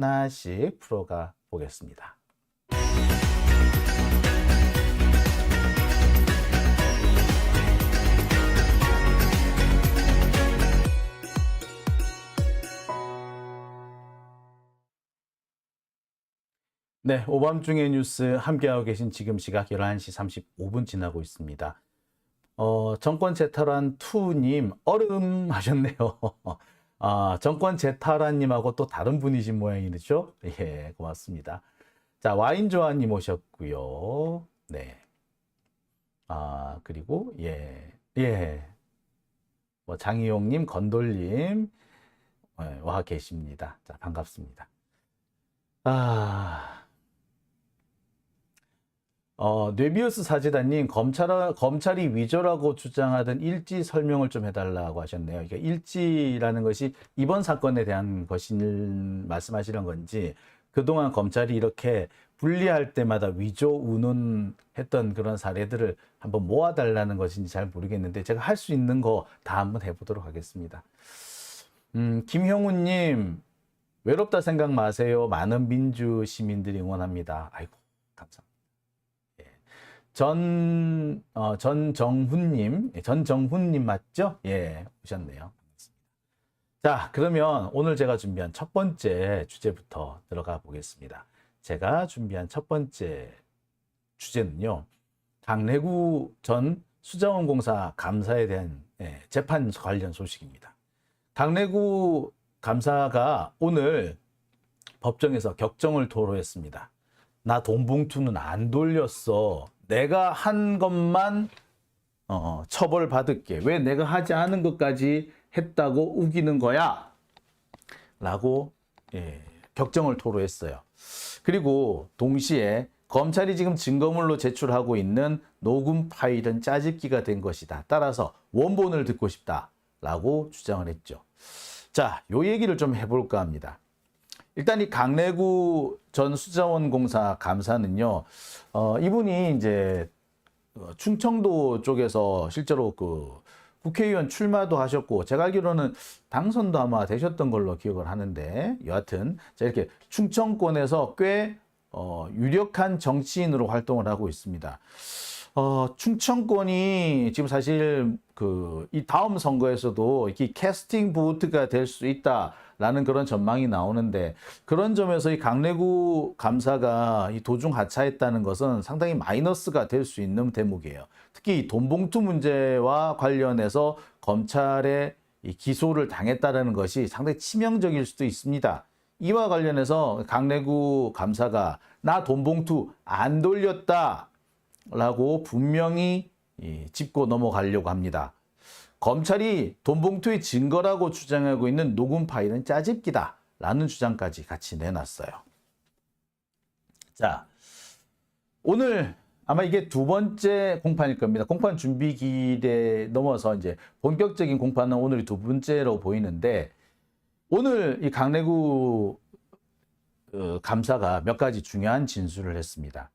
하나씩 풀어가 보겠습니다. 네, 오밤중의 뉴스 함께하고 계신 지금 시각 11시 35분 지나고 있습니다. 정권 재탈환 투님 얼음 하셨네요. 정권 재탈환님하고 또 다른 분이신 모양이죠? 예, 고맙습니다. 자, 와인조아님 오셨고요. 네. 그리고, 뭐 장희용님, 건돌님, 와 계십니다. 자, 반갑습니다. 뇌비우스 사재단님, 검찰이 위조라고 주장하던 일지 설명을 좀 해달라고 하셨네요. 그러니까 일지라는 것이 이번 사건에 대한 것을 말씀하시는 건지, 그동안 검찰이 이렇게 분리할 때마다 위조 운운했던 그런 사례들을 한번 모아달라는 것인지 잘 모르겠는데, 제가 할 수 있는 거 다 한번 해보도록 하겠습니다. 김형우님, 외롭다 생각 마세요. 많은 민주 시민들이 응원합니다. 아이고, 감사합니다. 전정훈님 맞죠? 예, 오셨네요. 자, 그러면 오늘 제가 준비한 첫 번째 주제부터 들어가 보겠습니다. 제가 준비한 첫 번째 주제는요, 강래구 전 수자원공사 감사에 대한 재판 관련 소식입니다. 강래구 감사가 오늘 법정에서 격정을 토로했습니다. 나 돈 봉투는 안 돌렸어. 내가 한 것만 처벌받을게. 왜 내가 하지 않은 것까지 했다고 우기는 거야? 라고 격정을 토로했어요. 그리고 동시에 검찰이 지금 증거물로 제출하고 있는 녹음 파일은 짜집기가 된 것이다. 따라서 원본을 듣고 싶다. 라고 주장을 했죠. 자, 요 얘기를 좀 해볼까 합니다. 일단 이 강래구 전 수자원공사 감사는요, 이분이 이제 충청도 쪽에서 실제로 그 국회의원 출마도 하셨고, 제가 알기로는 당선도 아마 되셨던 걸로 기억을 하는데, 여하튼 이렇게 충청권에서 꽤 유력한 정치인으로 활동을 하고 있습니다. 충청권이 지금 사실 이 다음 선거에서도 이렇게 캐스팅 보트가 될 수 있다라는 그런 전망이 나오는데, 그런 점에서 이 강래구 감사가 이 도중 하차했다는 것은 상당히 마이너스가 될 수 있는 대목이에요. 특히 이 돈봉투 문제와 관련해서 검찰에 이 기소를 당했다는 것이 상당히 치명적일 수도 있습니다. 이와 관련해서 강래구 감사가 나 돈봉투 안 돌렸다 라고 분명히 짚고 넘어가려고 합니다. 검찰이 돈봉투의 증거라고 주장하고 있는 녹음 파일은 짜집기다 라는 주장까지 같이 내놨어요. 자, 오늘 아마 이게 두 번째 공판일 겁니다. 공판 준비기일에 넘어서 이제 본격적인 공판은 오늘이 두 번째로 보이는데, 오늘 이 강래구 감사가 몇 가지 중요한 진술을 했습니다.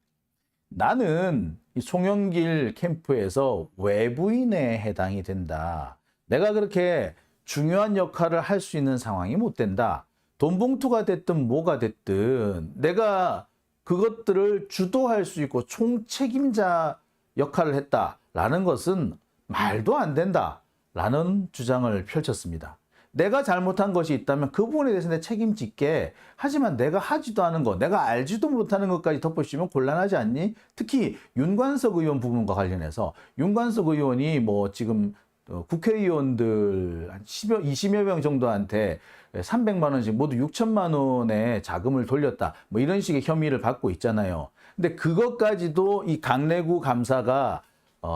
나는 이 송영길 캠프에서 외부인에 해당이 된다. 내가 그렇게 중요한 역할을 할 수 있는 상황이 못 된다. 돈봉투가 됐든 뭐가 됐든 내가 그것들을 주도할 수 있고 총책임자 역할을 했다라는 것은 말도 안 된다라는 주장을 펼쳤습니다. 내가 잘못한 것이 있다면 그 부분에 대해서 내 책임질게. 하지만 내가 하지도 않은 것, 내가 알지도 못하는 것까지 덮어씌우면 곤란하지 않니? 특히 윤관석 의원 부분과 관련해서 윤관석 의원이 뭐 지금 국회의원들 한 20여 명 정도한테 300만 원씩 모두 6천만 원의 자금을 돌렸다. 뭐 이런 식의 혐의를 받고 있잖아요. 근데 그것까지도 이 강래구 감사가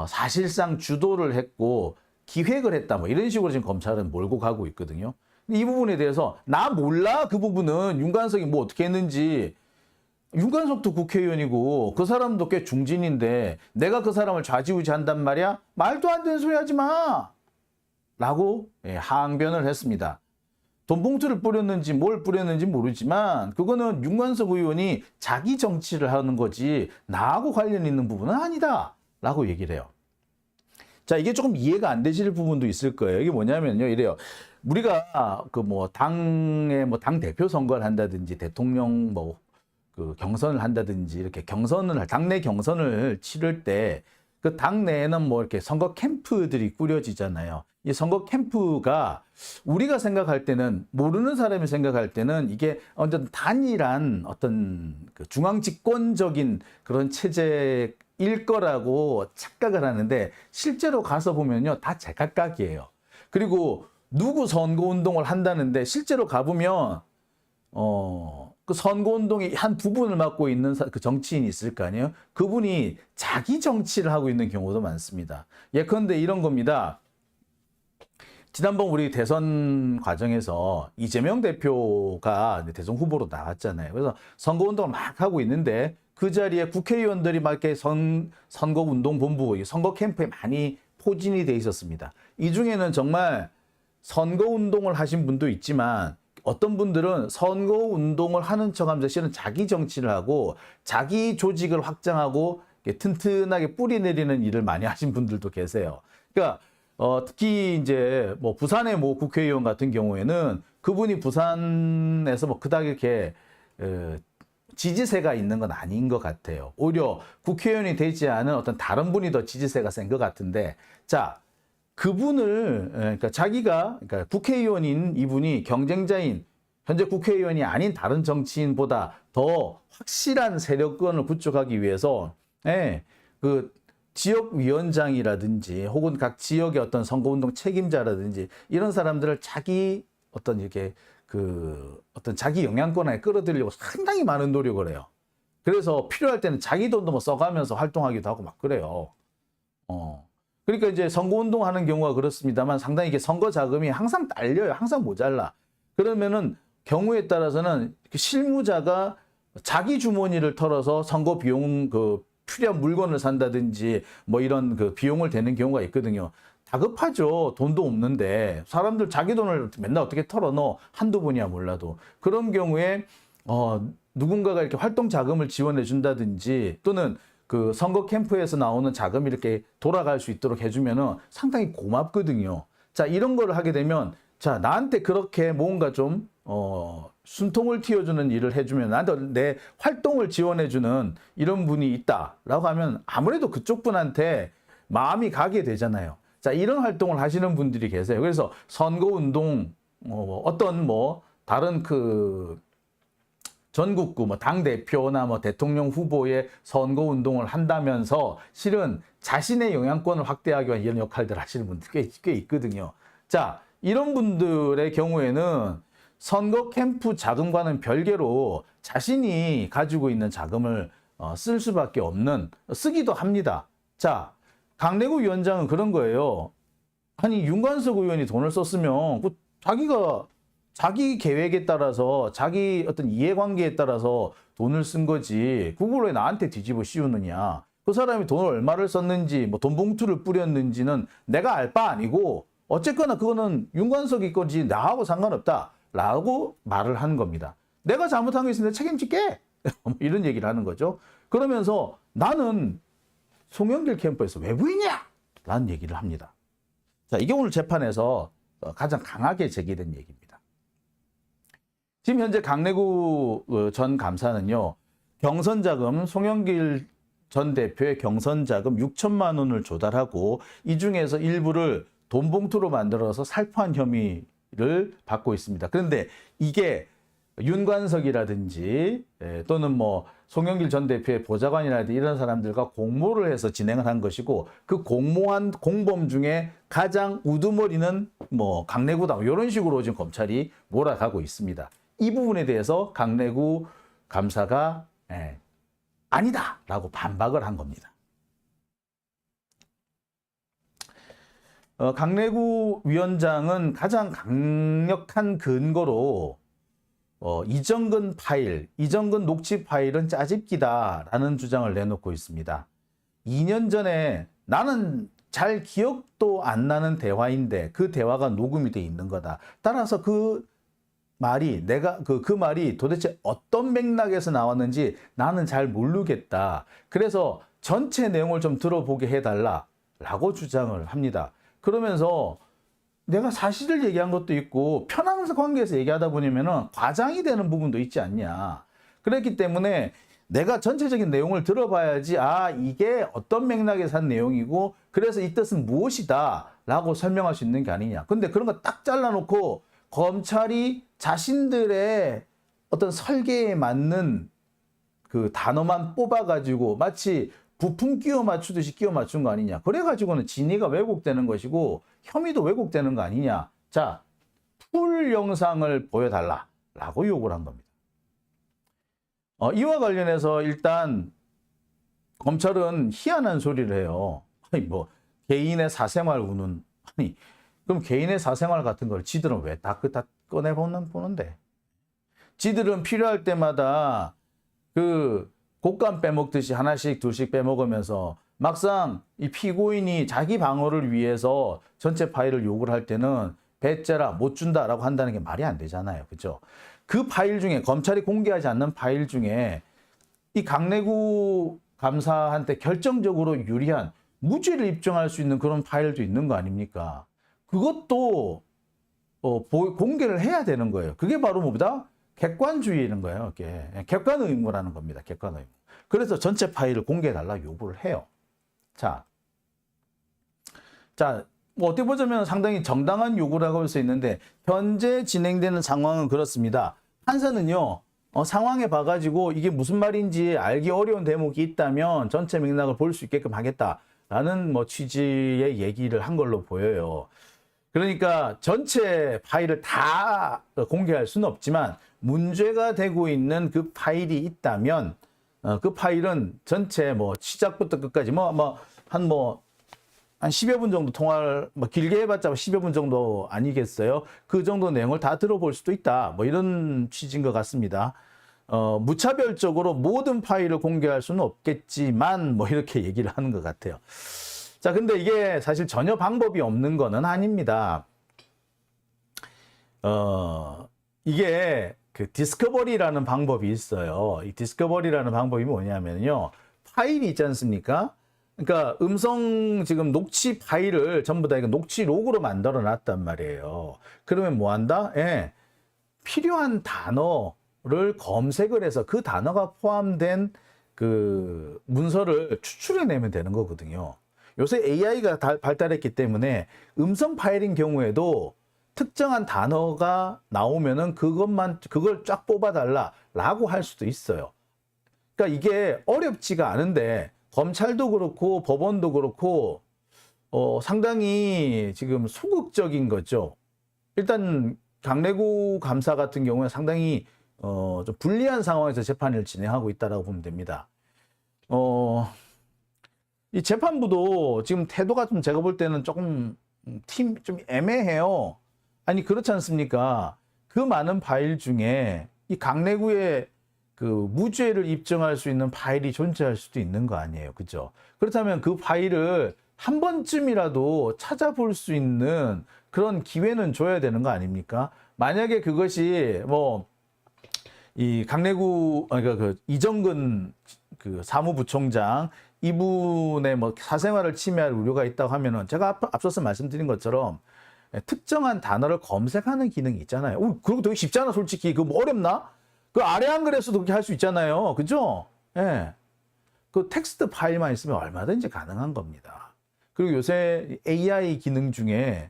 사실상 주도를 했고 기획을 했다. 뭐 이런 식으로 지금 검찰은 몰고 가고 있거든요. 이 부분에 대해서 나 몰라. 그 부분은 윤관석이 뭐 어떻게 했는지. 윤관석도 국회의원이고 그 사람도 꽤 중진인데 내가 그 사람을 좌지우지한단 말이야? 말도 안 되는 소리 하지 마. 라고 항변을 했습니다. 돈봉투를 뿌렸는지 뭘 뿌렸는지 모르지만 그거는 윤관석 의원이 자기 정치를 하는 거지 나하고 관련 있는 부분은 아니다. 라고 얘기를 해요. 자, 이게 조금 이해가 안 되실 부분도 있을 거예요. 이게 뭐냐면요. 이래요. 우리가 그 뭐 당의 뭐 당 대표 선거를 한다든지 대통령 뭐 그 경선을 한다든지 이렇게 당내 경선을 치를 때 그 당내에는 뭐 이렇게 선거 캠프들이 꾸려지잖아요. 이 선거 캠프가 우리가 생각할 때는, 모르는 사람이 생각할 때는 이게 완전 단일한 어떤 그 중앙 집권적인 그런 체제일 거라고 착각을 하는데, 실제로 가서 보면요, 다 제각각이에요. 그리고 누구 선거운동을 한다는데 실제로 가보면 그 선거운동의 한 부분을 맡고 있는 그 정치인이 있을 거 아니에요. 그분이 자기 정치를 하고 있는 경우도 많습니다. 예컨대 이런 겁니다. 지난번 우리 대선 과정에서 이재명 대표가 대선 후보로 나왔잖아요. 그래서 선거운동을 막 하고 있는데 그 자리에 국회의원들이 막 이렇게 선거운동본부, 선거 캠프에 많이 포진이 돼 있었습니다. 이 중에는 정말 선거운동을 하신 분도 있지만, 어떤 분들은 선거운동을 하는 척하면서 실은 자기 정치를 하고 자기 조직을 확장하고 튼튼하게 뿌리 내리는 일을 많이 하신 분들도 계세요. 그러니까 특히 이제 뭐 부산의 뭐 국회의원 같은 경우에는 그분이 부산에서 뭐 그닥 이렇게 지지세가 있는 건 아닌 것 같아요. 오히려 국회의원이 되지 않은 어떤 다른 분이 더 지지세가 센 것 같은데, 자, 그분을, 그러니까 그러니까 국회의원인 이분이 경쟁자인, 현재 국회의원이 아닌 다른 정치인보다 더 확실한 세력권을 구축하기 위해서, 그 지역위원장이라든지 혹은 각 지역의 어떤 선거운동 책임자라든지 이런 사람들을 자기 어떤 이렇게 어떤 자기 영향권 에 끌어들이려고 상당히 많은 노력을 해요. 그래서 필요할 때는 자기 돈도 뭐 써가면서 활동하기도 하고 막 그래요. 그러니까 이제 선거운동 하는 경우가 그렇습니다만, 상당히 이게 선거 자금이 항상 딸려요. 항상 모자라. 그러면은 경우에 따라서는 실무자가 자기 주머니를 털어서 선거 비용, 필요한 물건을 산다든지 뭐 이런 비용을 대는 경우가 있거든요. 다급하죠. 돈도 없는데 사람들 자기 돈을 맨날 어떻게 털어넣어. 한두 번이야 몰라도. 그런 경우에 누군가가 이렇게 활동 자금을 지원해 준다든지, 또는 그 선거 캠프에서 나오는 자금이 이렇게 돌아갈 수 있도록 해주면은 상당히 고맙거든요. 자, 이런 거를 하게 되면, 자, 나한테 그렇게 뭔가 좀 숨통을 틔워주는 일을 해주면, 나한테 내 활동을 지원해주는 이런 분이 있다라고 하면 아무래도 그쪽 분한테 마음이 가게 되잖아요. 자, 이런 활동을 하시는 분들이 계세요. 그래서 선거운동, 어떤 뭐 다른 전국구 뭐 당대표나 뭐 대통령 후보의 선거운동을 한다면서 실은 자신의 영향권을 확대하기 위한 이런 역할들을 하시는 분들 꽤 있거든요. 자, 이런 분들의 경우에는 선거 캠프 자금과는 별개로 자신이 가지고 있는 자금을 쓸 수밖에 없는, 쓰기도 합니다. 자, 강내구 위원장은 그런 거예요. 아니, 윤관석 의원이 돈을 썼으면 자기가 자기 계획에 따라서, 자기 어떤 이해관계에 따라서 돈을 쓴 거지, 그걸 왜 나한테 뒤집어 씌우느냐. 그 사람이 돈을 얼마를 썼는지, 뭐 돈 봉투를 뿌렸는지는 내가 알 바 아니고, 어쨌거나 그거는 윤관석이 거지 나하고 상관없다 라고 말을 하는 겁니다. 내가 잘못한 게 있으면 책임질게 이런 얘기를 하는 거죠. 그러면서 나는 송영길 캠프에서 외부인이야 라는 얘기를 합니다. 자, 이게 오늘 재판에서 가장 강하게 제기된 얘기입니다. 지금 현재 강내구 전 감사는요, 경선자금, 송영길 전 대표의 경선자금 6천만 원을 조달하고 이 중에서 일부를 돈 봉투로 만들어서 살포한 혐의를 받고 있습니다. 그런데 이게 윤관석이라든지 또는 뭐 송영길 전 대표의 보좌관이라든지 이런 사람들과 공모를 해서 진행을 한 것이고, 그 공모한 공범 중에 가장 우두머리는 뭐 강내구다, 이런 식으로 지금 검찰이 몰아가고 있습니다. 이 부분에 대해서 강내구 감사가 아니다라고 반박을 한 겁니다. 강내구 위원장은 가장 강력한 근거로 이정근 녹취 파일은 짜집기다라는 주장을 내놓고 있습니다. 2년 전에 나는 잘 기억도 안 나는 대화인데 그 대화가 녹음이 돼 있는 거다. 따라서 그 말이 그 말이 도대체 어떤 맥락에서 나왔는지 나는 잘 모르겠다. 그래서 전체 내용을 좀 들어보게 해달라라고 주장을 합니다. 그러면서 내가 사실을 얘기한 것도 있고 편한 관계에서 얘기하다 보면은 과장이 되는 부분도 있지 않냐. 그렇기 때문에 내가 전체적인 내용을 들어봐야지 아 이게 어떤 맥락에서 한 내용이고 그래서 이 뜻은 무엇이다 라고 설명할 수 있는 게 아니냐. 근데 그런 거 딱 잘라놓고 검찰이 자신들의 어떤 설계에 맞는 그 단어만 뽑아가지고 마치 부품 끼워 맞추듯이 끼워 맞춘 거 아니냐. 그래가지고는 진위가 왜곡되는 것이고 혐의도 왜곡되는 거 아니냐. 자, 풀 영상을 보여달라 라고 요구를 한 겁니다. 이와 관련해서 일단 검찰은 희한한 소리를 해요. 아니 뭐 개인의 사생활 우는 아니 그럼 개인의 사생활 같은 걸 지들은 왜 다 꺼내보는데 지들은 필요할 때마다 그 곶감 빼먹듯이 하나씩 둘씩 빼먹으면서 막상 이 피고인이 자기 방어를 위해서 전체 파일을 요구를 할 때는 배째라 못 준다라고 한다는 게 말이 안 되잖아요. 그죠? 그 파일 중에 검찰이 공개하지 않는 파일 중에 이 강내구 감사한테 결정적으로 유리한 무죄를 입증할 수 있는 그런 파일도 있는 거 아닙니까? 그것도 공개를 해야 되는 거예요. 그게 바로 뭐다? 객관주의인 거예요. 이게 객관 의무라는 겁니다. 객관 의무. 그래서 전체 파일을 공개해달라 요구를 해요. 자, 뭐 어떻게 보자면 상당히 정당한 요구라고 할 수 있는데 현재 진행되는 상황은 그렇습니다. 판사는요. 상황에 봐가지고 이게 무슨 말인지 알기 어려운 대목이 있다면 전체 맥락을 볼 수 있게끔 하겠다라는 뭐 취지의 얘기를 한 걸로 보여요. 그러니까 전체 파일을 다 공개할 수는 없지만 문제가 되고 있는 그 파일이 있다면 그 파일은 전체 뭐 시작부터 끝까지 한 10여 분 정도 통화를 길게 해봤자 10여 분 정도 아니겠어요? 그 정도 내용을 다 들어볼 수도 있다. 뭐 이런 취지인 것 같습니다. 무차별적으로 모든 파일을 공개할 수는 없겠지만 뭐 이렇게 얘기를 하는 것 같아요. 자, 근데 이게 사실 전혀 방법이 없는 거는 아닙니다. 이게 그 디스커버리라는 방법이 있어요. 이 디스커버리라는 방법이 뭐냐면요. 파일이 있지 않습니까? 그러니까 음성 지금 녹취 파일을 전부 다 이거 녹취록으로 만들어 놨단 말이에요. 그러면 뭐 한다? 예. 필요한 단어를 검색을 해서 그 단어가 포함된 그 문서를 추출해내면 되는 거거든요. 요새 AI가 발달했기 때문에 음성 파일인 경우에도 특정한 단어가 나오면은 그걸 쫙 뽑아달라라고 할 수도 있어요. 그러니까 이게 어렵지가 않은데 검찰도 그렇고 법원도 그렇고 상당히 지금 소극적인 거죠. 일단 강내구 감사 같은 경우는 상당히 좀 불리한 상황에서 재판을 진행하고 있다라고 보면 됩니다. 이 재판부도 지금 태도가 좀 제가 볼 때는 조금 좀 애매해요. 아니 그렇지 않습니까? 그 많은 파일 중에 이 강내구의 그 무죄를 입증할 수 있는 파일이 존재할 수도 있는 거 아니에요. 그죠? 그렇다면 그 파일을 한 번쯤이라도 찾아볼 수 있는 그런 기회는 줘야 되는 거 아닙니까? 만약에 그것이 뭐 이 강내구 그러니까 그 이정근 그 사무부총장 이분의 뭐 사생활을 침해할 우려가 있다고 하면은 제가 앞서서 말씀드린 것처럼 특정한 단어를 검색하는 기능이 있잖아요. 그리고 되게 쉽잖아, 솔직히. 그거 뭐 어렵나? 그 아래 한글에서도 그렇게 할 수 있잖아요. 그죠? 예. 그 텍스트 파일만 있으면 얼마든지 가능한 겁니다. 그리고 요새 AI 기능 중에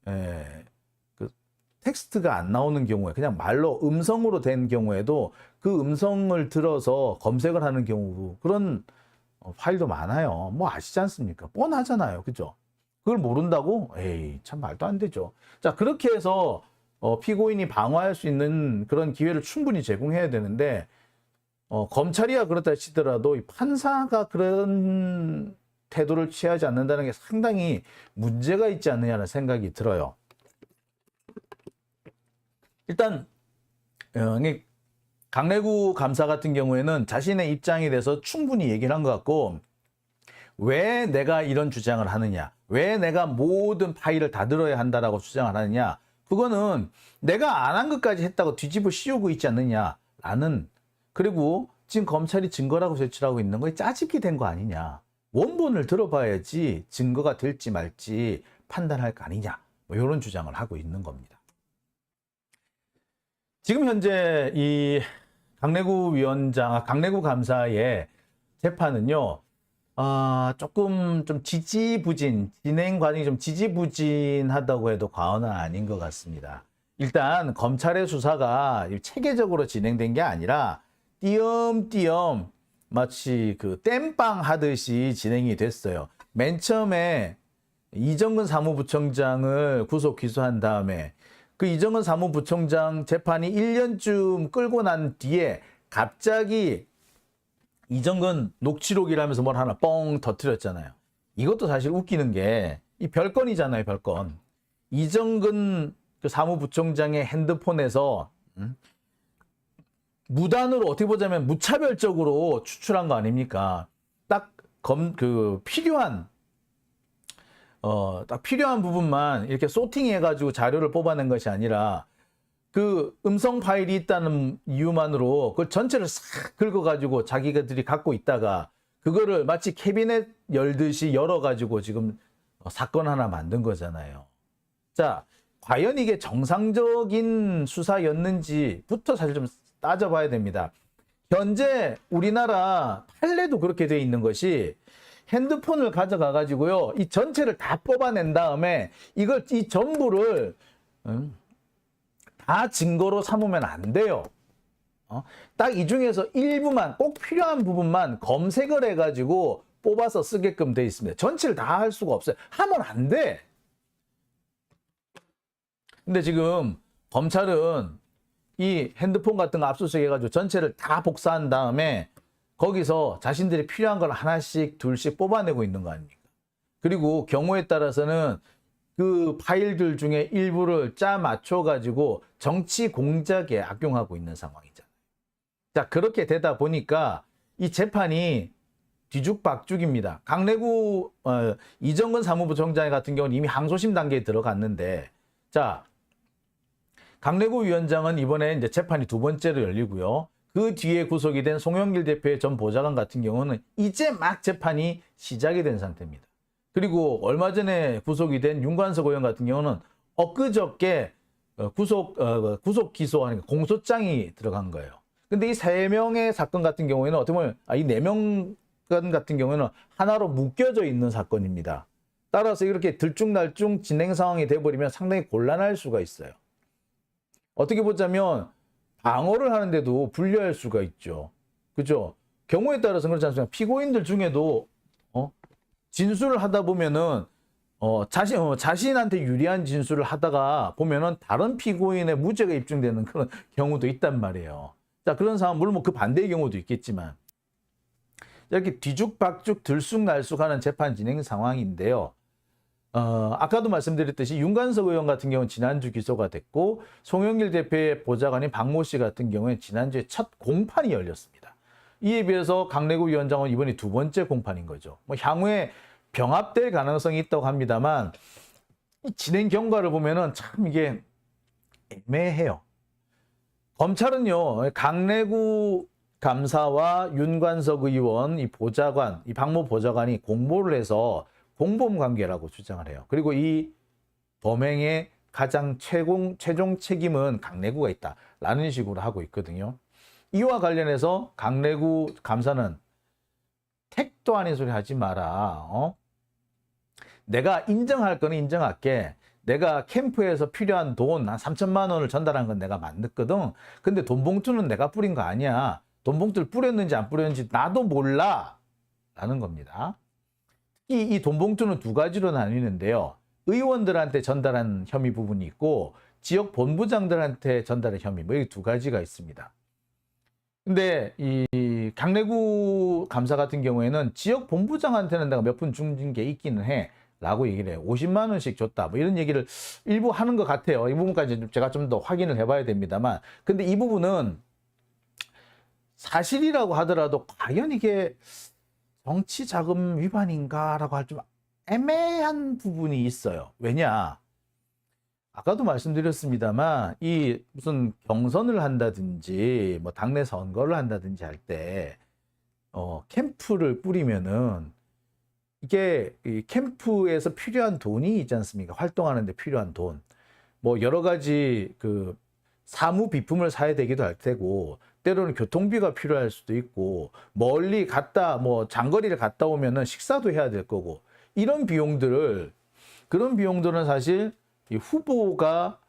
그 텍스트가 안 나오는 경우에 그냥 말로 음성으로 된 경우에도 그 음성을 들어서 검색을 하는 경우 그런 파일도 많아요. 뭐 아시지 않습니까? 뻔하잖아요. 그죠? 그걸 모른다고? 에이, 참 말도 안 되죠. 자, 그렇게 해서 피고인이 방어할 수 있는 그런 기회를 충분히 제공해야 되는데 검찰이야 그렇다 치더라도 이 판사가 그런 태도를 취하지 않는다는 게 상당히 문제가 있지 않느냐는 생각이 들어요. 일단 강내구 감사 같은 경우에는 자신의 입장에 대해서 충분히 얘기를 한 것 같고 왜 내가 이런 주장을 하느냐, 왜 내가 모든 파일을 다 들어야 한다라고 주장을 하느냐, 그거는 내가 안 한 것까지 했다고 뒤집어 씌우고 있지 않느냐라는, 그리고 지금 검찰이 증거라고 제출하고 있는 거에 짜집기 된 거 아니냐, 원본을 들어봐야지 증거가 될지 말지 판단할 거 아니냐, 뭐 이런 주장을 하고 있는 겁니다. 지금 현재 이 강내구 감사의 재판은요, 조금 좀 진행 과정이 좀 지지부진하다고 해도 과언은 아닌 것 같습니다. 일단 검찰의 수사가 체계적으로 진행된 게 아니라 띄엄띄엄 마치 그 땜빵 하듯이 진행이 됐어요. 맨 처음에 이정근 사무부총장을 구속 기소한 다음에 그 이정근 사무부총장 재판이 1년쯤 끌고 난 뒤에 갑자기 이정근 녹취록이라면서 뭘 하나 뻥 터뜨렸잖아요. 이것도 사실 웃기는 게 이 별건이잖아요, 별건. 이정근 그 사무부총장의 핸드폰에서 무단으로 어떻게 보자면 무차별적으로 추출한 거 아닙니까? 딱 필요한 부분만 이렇게 소팅해가지고 자료를 뽑아낸 것이 아니라 그 음성 파일이 있다는 이유만으로 그걸 전체를 싹 긁어가지고 자기들이 갖고 있다가 그거를 마치 캐비넷 열듯이 열어가지고 지금 사건 하나 만든 거잖아요. 자, 과연 이게 정상적인 수사였는지부터 사실 좀 따져봐야 됩니다. 현재 우리나라 판례도 그렇게 돼 있는 것이 핸드폰을 가져가 가지고요, 이 전체를 다 뽑아낸 다음에 이 전부를 다 증거로 삼으면 안 돼요. 딱 이 중에서 일부만, 꼭 필요한 부분만 검색을 해가지고 뽑아서 쓰게끔 돼 있습니다. 전체를 다 할 수가 없어요. 하면 안 돼. 근데 지금 검찰은 이 핸드폰 같은 거 압수수색 해가지고 전체를 다 복사한 다음에 거기서 자신들이 필요한 걸 하나씩 둘씩 뽑아내고 있는 거 아닙니까? 그리고 경우에 따라서는 그 파일들 중에 일부를 짜 맞춰가지고 정치 공작에 악용하고 있는 상황이잖아요. 자, 그렇게 되다 보니까 이 재판이 뒤죽박죽입니다. 강내구 이정근 사무부총장 같은 경우는 이미 항소심 단계에 들어갔는데, 자, 강내구 위원장은 이번에 이제 재판이 두 번째로 열리고요. 그 뒤에 구속이 된 송영길 대표의 전 보좌관 같은 경우는 이제 막 재판이 시작이 된 상태입니다. 그리고 얼마 전에 구속이 된 윤관석 의원 같은 경우는 엊그저께 구속 기소하는 공소장이 들어간 거예요. 근데 이 세 명의 사건 같은 경우에는 어떻게 보면 이 네 명 같은 경우에는 하나로 묶여져 있는 사건입니다. 따라서 이렇게 들쭉날쭉 진행 상황이 돼버리면 상당히 곤란할 수가 있어요. 어떻게 보자면 방어를 하는데도 불리할 수가 있죠. 그죠? 경우에 따라서는 그렇지 않습니까? 피고인들 중에도 진술을 하다 보면은 자신한테 유리한 진술을 하다가 보면은 다른 피고인의 무죄가 입증되는 그런 경우도 있단 말이에요. 자, 그런 상황, 물론 그 반대의 경우도 있겠지만 이렇게 뒤죽박죽 들쑥날쑥하는 재판 진행 상황인데요. 아까도 말씀드렸듯이 윤관석 의원 같은 경우는 지난주 기소가 됐고, 송영길 대표의 보좌관인 박모 씨 같은 경우에 지난주에 첫 공판이 열렸습니다. 이에 비해서 강내구 위원장은 이번이 두 번째 공판인 거죠. 뭐 향후에 병합될 가능성이 있다고 합니다만 이 진행 경과를 보면은 참 이게 애매해요. 검찰은요, 강내구 감사와 윤관석 의원, 이 보좌관, 이 박모 보좌관이 공모를 해서 공범 관계라고 주장을 해요. 그리고 이 범행의 가장 최종 책임은 강내구가 있다라는 식으로 하고 있거든요. 이와 관련해서 강내구 감사는 택도 아닌 소리 하지 마라. 내가 인정할 거는 인정할게. 내가 캠프에서 필요한 돈 한 3천만 원을 전달한 건 내가 맞거든. 근데 돈 봉투는 내가 뿌린 거 아니야. 돈 봉투를 뿌렸는지 안 뿌렸는지 나도 몰라. 라는 겁니다. 이 돈 봉투는 두 가지로 나뉘는데요. 의원들한테 전달한 혐의 부분이 있고 지역 본부장들한테 전달한 혐의, 뭐 이 두 가지가 있습니다. 근데 이 강내구 감사 같은 경우에는 지역 본부장한테는 내가 몇 푼 준 게 있기는 해 라고 얘기를 해요. 50만 원씩 줬다, 뭐 이런 얘기를 일부 하는 것 같아요. 이 부분까지 제가 좀 더 확인을 해봐야 됩니다만, 근데 이 부분은 사실이라고 하더라도 과연 이게 정치 자금 위반인가라고 할 좀 애매한 부분이 있어요. 왜냐? 아까도 말씀드렸습니다만 이 무슨 경선을 한다든지 뭐 당내 선거를 한다든지 할 때 캠프를 뿌리면은 이게 이 캠프에서 필요한 돈이 있지 않습니까? 활동하는 데 필요한 돈. 뭐 여러 가지 그 사무 비품을 사야 되기도 할 테고, 때로는 교통비가 필요할 수도 있고, 멀리 갔다 뭐 장거리를 갔다 오면은 식사도 해야 될 거고, 그런 비용들은 사실 이 후보가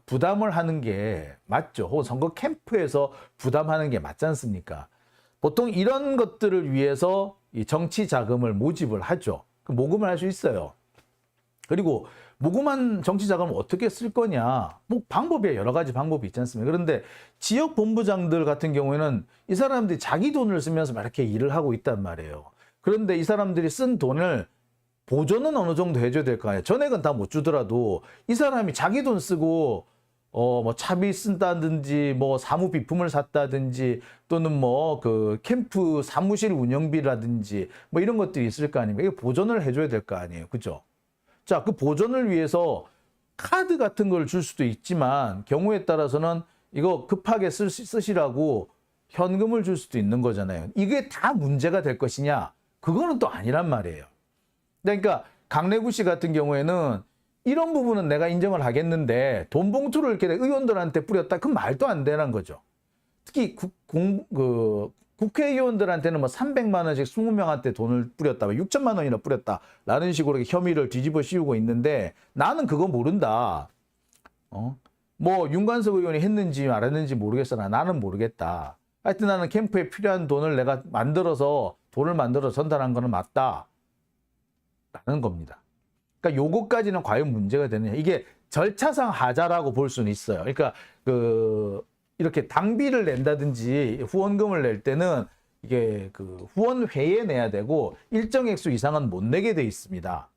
부담을 하는 게 맞죠. 혹은 선거 캠프에서 부담하는 게 맞지 않습니까? 보통 이런 것들을 위해서 이 정치 자금을 모집을 하죠. 모금을 할 수 있어요. 그리고 모금한 정치 자금을 어떻게 쓸 거냐? 뭐 방법이 여러 가지 방법이 있지 않습니까? 그런데 지역 본부장들 같은 경우에는 이 사람들이 자기 돈을 쓰면서 이렇게 일을 하고 있단 말이에요. 그런데 이 사람들이 쓴 돈을 보조는 어느 정도 해줘야 될 거 아니에요. 전액은 다 못 주더라도 이 사람이 자기 돈 쓰고 뭐 차비 쓴다든지 뭐 사무 비품을 샀다든지 또는 뭐 그 캠프 사무실 운영비라든지 뭐 이런 것들이 있을 거 아닙니까? 이거 보존을 해줘야 될 거 아니에요. 그죠? 자, 그 보존을 위해서 카드 같은 걸 줄 수도 있지만 경우에 따라서는 이거 급하게 쓰시라고 현금을 줄 수도 있는 거잖아요. 이게 다 문제가 될 것이냐? 그거는 또 아니란 말이에요. 그러니까 강래구 씨 같은 경우에는 이런 부분은 내가 인정을 하겠는데 돈 봉투를 이렇게 의원들한테 뿌렸다? 그건 말도 안 되는 거죠. 특히 국회의원들한테는 뭐 300만 원씩 20명한테 돈을 뿌렸다, 6천만 원이나 뿌렸다라는 식으로 혐의를 뒤집어 씌우고 있는데 나는 그거 모른다. 뭐 윤관석 의원이 했는지 안 했는지 모르겠으나 나는 모르겠다. 하여튼 나는 캠프에 필요한 돈을 내가 돈을 만들어 전달한 거는 맞다. 라는 겁니다. 그러니까 요거까지는 과연 문제가 되느냐. 이게 절차상 하자라고 볼 수는 있어요. 그러니까 이렇게 당비를 낸다든지 후원금을 낼 때는 이게 그 후원회에 내야 되고 일정 액수 이상은 못 내게 돼 있습니다.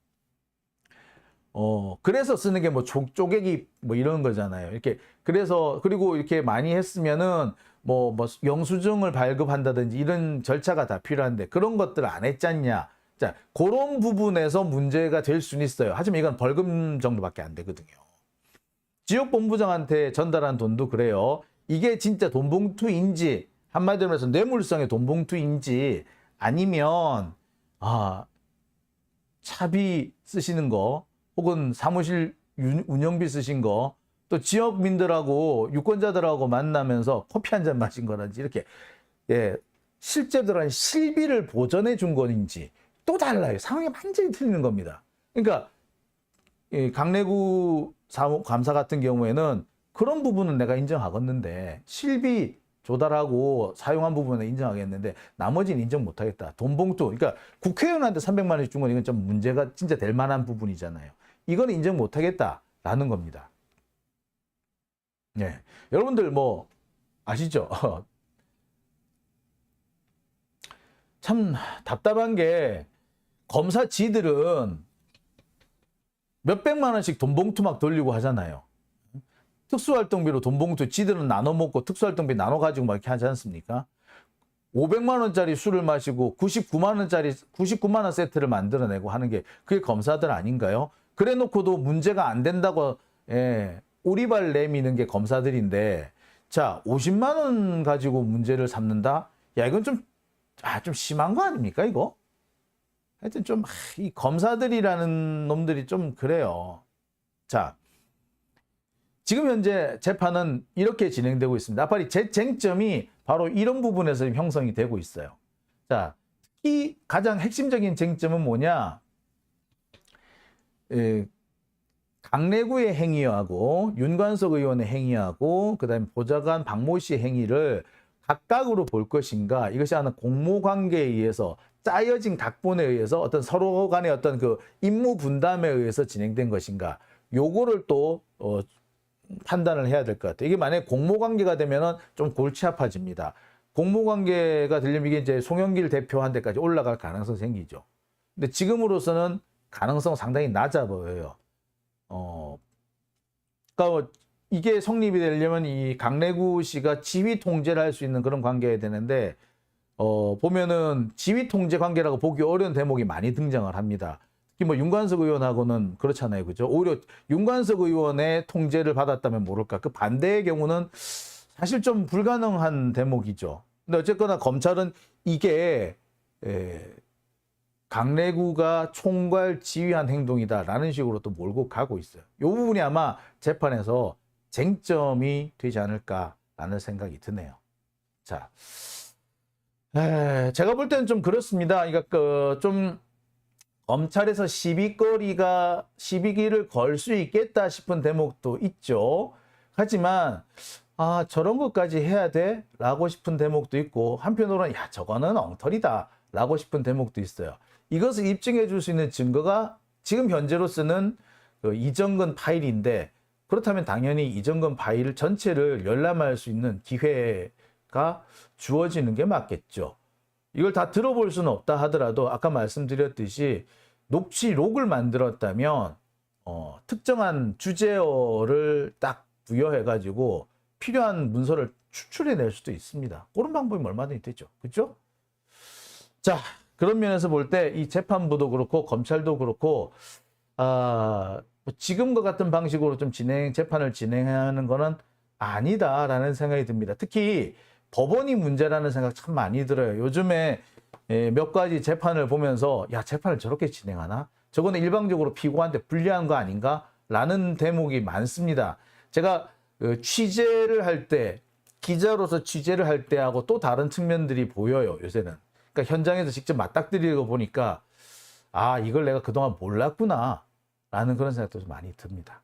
그래서 쓰는 게 뭐 쪼개기 뭐 이런 거잖아요. 이렇게 그래서 그리고 이렇게 많이 했으면은 뭐 영수증을 발급한다든지 이런 절차가 다 필요한데 그런 것들을 안 했잖냐. 자, 그런 부분에서 문제가 될 수는 있어요. 하지만 이건 벌금 정도밖에 안 되거든요. 지역 본부장한테 전달한 돈도 그래요. 이게 진짜 돈 봉투인지, 한마디로 해서 뇌물성의 돈 봉투인지 아니면 차비 쓰시는 거 혹은 사무실 운영비 쓰신 거, 또 지역민들하고 유권자들하고 만나면서 커피 한 잔 마신 거라든지 이렇게 실제 들어간 실비를 보전해 준 건지 또 달라요. 상황이 완전히 틀리는 겁니다. 그러니까 강래구 감사 같은 경우에는 그런 부분은 내가 인정하겠는데 실비 조달하고 사용한 부분은 인정하겠는데 나머지는 인정 못하겠다. 돈 봉투. 그러니까 국회의원한테 300만 원씩 준 건 이건 좀 문제가 진짜 될 만한 부분이잖아요. 이건 인정 못하겠다라는 겁니다. 네. 여러분들 뭐 아시죠? 참 답답한 게 검사지들은 몇백만 원씩 돈 봉투 막 돌리고 하잖아요. 특수활동비로 돈 봉투 지들은 나눠 먹고 특수활동비 나눠 가지고 막 이렇게 하지 않습니까? 500만 원짜리 술을 마시고 99만 원 세트를 만들어내고 하는 게 그게 검사들 아닌가요? 그래 놓고도 문제가 안 된다고 오리발 내미는 게 검사들인데, 자, 50만 원 가지고 문제를 삼는다? 야, 이건 좀 심한 거 아닙니까, 이거? 하여튼 좀, 이 검사들이라는 놈들이 좀 그래요. 자, 지금 현재 재판은 이렇게 진행되고 있습니다. 앞으로 쟁점이 바로 이런 부분에서 형성이 되고 있어요. 자, 특히 가장 핵심적인 쟁점은 뭐냐? 강래구의 행위하고 윤관석 의원의 행위하고 그다음에 보좌관 박모 씨의 행위를 각각으로 볼 것인가? 이것이 하나 공모관계에 의해서 짜여진 각본에 의해서 어떤 서로 간의 어떤 그 임무 분담에 의해서 진행된 것인가? 요거를 또 판단을 해야 될 것 같아요. 이게 만약에 공모관계가 되면은 좀 골치 아파집니다. 공모관계가 되려면 이게 이제 송영길 대표한테까지 올라갈 가능성이 생기죠. 근데 지금으로서는 가능성 상당히 낮아 보여요. 그러니까 이게 성립이 되려면 이 강래구 씨가 지휘 통제를 할 수 있는 그런 관계여야 되는데, 보면은 지휘 통제 관계라고 보기 어려운 대목이 많이 등장을 합니다. 특히 뭐 윤관석 의원하고는 그렇잖아요. 그죠? 오히려 윤관석 의원의 통제를 받았다면 모를까. 그 반대의 경우는 사실 좀 불가능한 대목이죠. 근데 어쨌거나 검찰은 이게 강래구가 총괄 지휘한 행동이다라는 식으로 또 몰고 가고 있어요. 이 부분이 아마 재판에서 쟁점이 되지 않을까라는 생각이 드네요. 자, 제가 볼 때는 좀 그렇습니다. 그러니까 좀 검찰에서 시비기를 걸 수 있겠다 싶은 대목도 있죠. 하지만 저런 것까지 해야 돼? 라고 싶은 대목도 있고, 한편으로는 야, 저거는 엉터리다 라고 싶은 대목도 있어요. 이것을 입증해 줄 수 있는 증거가 지금 현재로서는 그 이정근 파일인데, 그렇다면 당연히 이정근 파일 전체를 열람할 수 있는 기회가 주어지는 게 맞겠죠. 이걸 다 들어볼 수는 없다 하더라도 아까 말씀드렸듯이 녹취록을 만들었다면 특정한 주제어를 딱 부여해가지고 필요한 문서를 추출해낼 수도 있습니다. 그런 방법이 얼마든지 되죠. 그렇죠? 자, 그런 면에서 볼 때 이 재판부도 그렇고 검찰도 그렇고 지금과 같은 방식으로 좀 재판을 진행하는 거는 아니다라는 생각이 듭니다. 특히 법원이 문제라는 생각 참 많이 들어요. 요즘에 몇 가지 재판을 보면서 야, 재판을 저렇게 진행하나? 저거는 일방적으로 피고한테 불리한 거 아닌가? 라는 대목이 많습니다. 제가 취재를 할 때, 기자로서 취재를 할 때하고 또 다른 측면들이 보여요, 요새는. 그러니까 현장에서 직접 맞닥뜨리고 보니까 이걸 내가 그동안 몰랐구나 라는 그런 생각도 좀 많이 듭니다.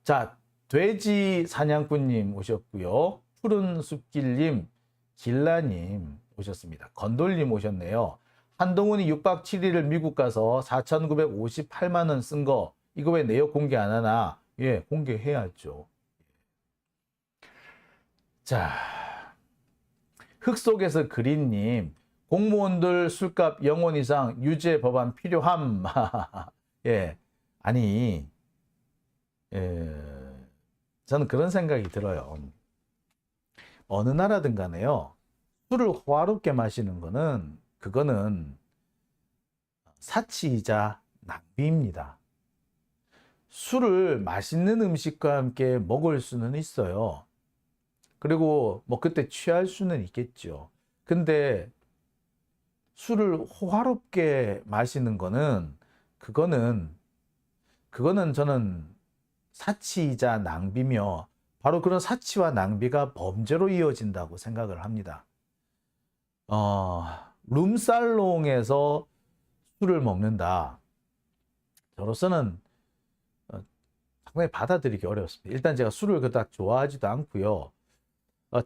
자, 돼지 사냥꾼님 오셨고요. 푸른 숲길님, 길라님 오셨습니다. 건돌님 오셨네요. 한동훈이 6박 7일을 미국 가서 4,958만 원 쓴 거 이거 왜 내역 공개 안 하나? 예, 공개해야죠. 자, 흙 속에서 그린님, 공무원들 술값 0원 이상 유죄 법안 필요함. 예, 아니, 저는 그런 생각이 들어요. 어느 나라든 간에요, 술을 호화롭게 마시는 거는 그거는 사치이자 낭비입니다. 술을 맛있는 음식과 함께 먹을 수는 있어요. 그리고 뭐 그때 취할 수는 있겠죠. 근데 술을 호화롭게 마시는 거는 그거는 저는 사치이자 낭비며 바로 그런 사치와 낭비가 범죄로 이어진다고 생각을 합니다. 룸살롱에서 술을 먹는다. 저로서는 상당히 받아들이기 어렵습니다. 일단 제가 술을 그닥 좋아하지도 않고요.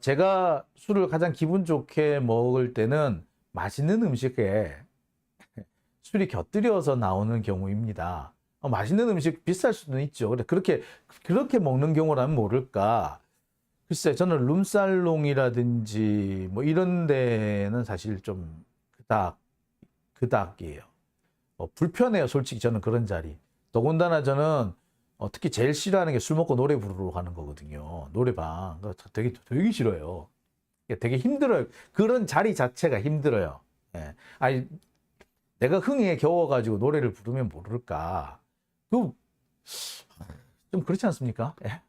제가 술을 가장 기분 좋게 먹을 때는 맛있는 음식에 술이 곁들여서 나오는 경우입니다. 맛있는 음식 비쌀 수도 있죠. 그렇게 먹는 경우라면 모를까. 글쎄, 저는 룸살롱이라든지 뭐 이런 데는 사실 좀 그닥이에요. 불편해요. 솔직히 저는 그런 자리. 더군다나 저는 특히 제일 싫어하는 게 술 먹고 노래 부르러 가는 거거든요. 노래방. 되게 싫어요. 되게 힘들어요. 그런 자리 자체가 힘들어요. 예. 아니, 내가 흥에 겨워가지고 노래를 부르면 모를까. 좀 그렇지 않습니까? 예.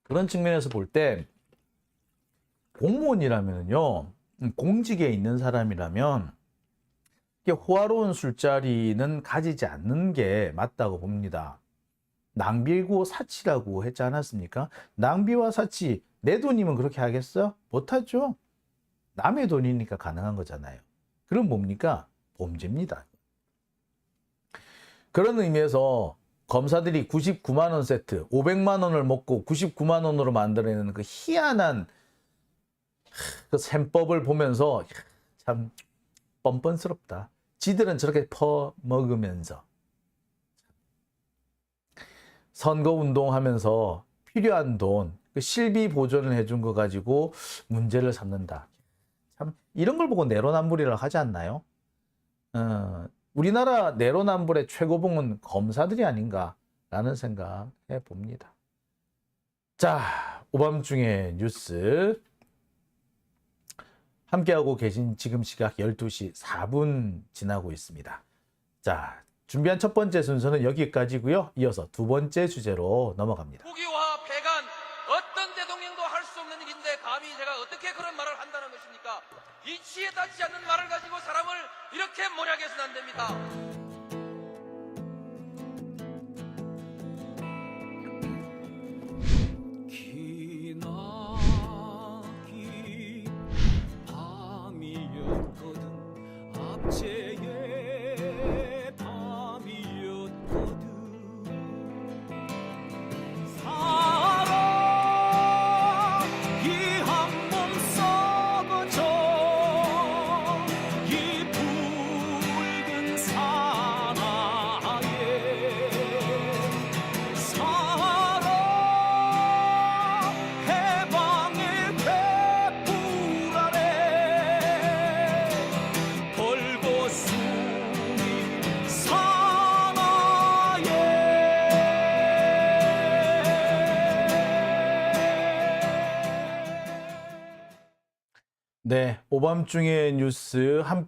그런 측면에서 볼 때 공무원이라면요, 공직에 있는 사람이라면 호화로운 술자리는 가지지 않는 게 맞다고 봅니다. 낭비고 사치라고 했지 않았습니까? 낭비와 사치, 내 돈이면 그렇게 하겠어? 못하죠. 남의 돈이니까 가능한 거잖아요. 그럼 뭡니까? 범죄입니다. 그런 의미에서 검사들이 99만 원 세트, 500만 원을 먹고 99만 원으로 만들어내는 그 희한한 그 셈법을 보면서 참 뻔뻔스럽다. 지들은 저렇게 퍼먹으면서 선거운동하면서 필요한 돈, 그 실비 보존을 해준 거 가지고 문제를 삼는다. 참 이런 걸 보고 내로남불이라고 하지 않나요? 우리나라 내로남불의 최고봉은 검사들이 아닌가라는 생각 해봅니다. 자, 오밤중의 뉴스 함께하고 계신 지금 시각 12시 4분 지나고 있습니다. 자, 준비한 첫 번째 순서는 여기까지고요. 이어서 두 번째 주제로 넘어갑니다. 국유화 폐간 어떤 대통령도 아무도 할 수 없는 일인데 감히 제가 어떻게 그런 말을 한다는 것입니까? 이치에 닿지 않는 말을 가지고 사람을 이렇게 모략해서는 안 됩니다. 기나긴 밤이었거든. 압제의 밤이었거든. 사랑이 한 몸 썩어져 이 붉은 사나에 사랑 해방의 횃불 아래 걸고 숨이 사나에. 네, 오밤중의 뉴스 함께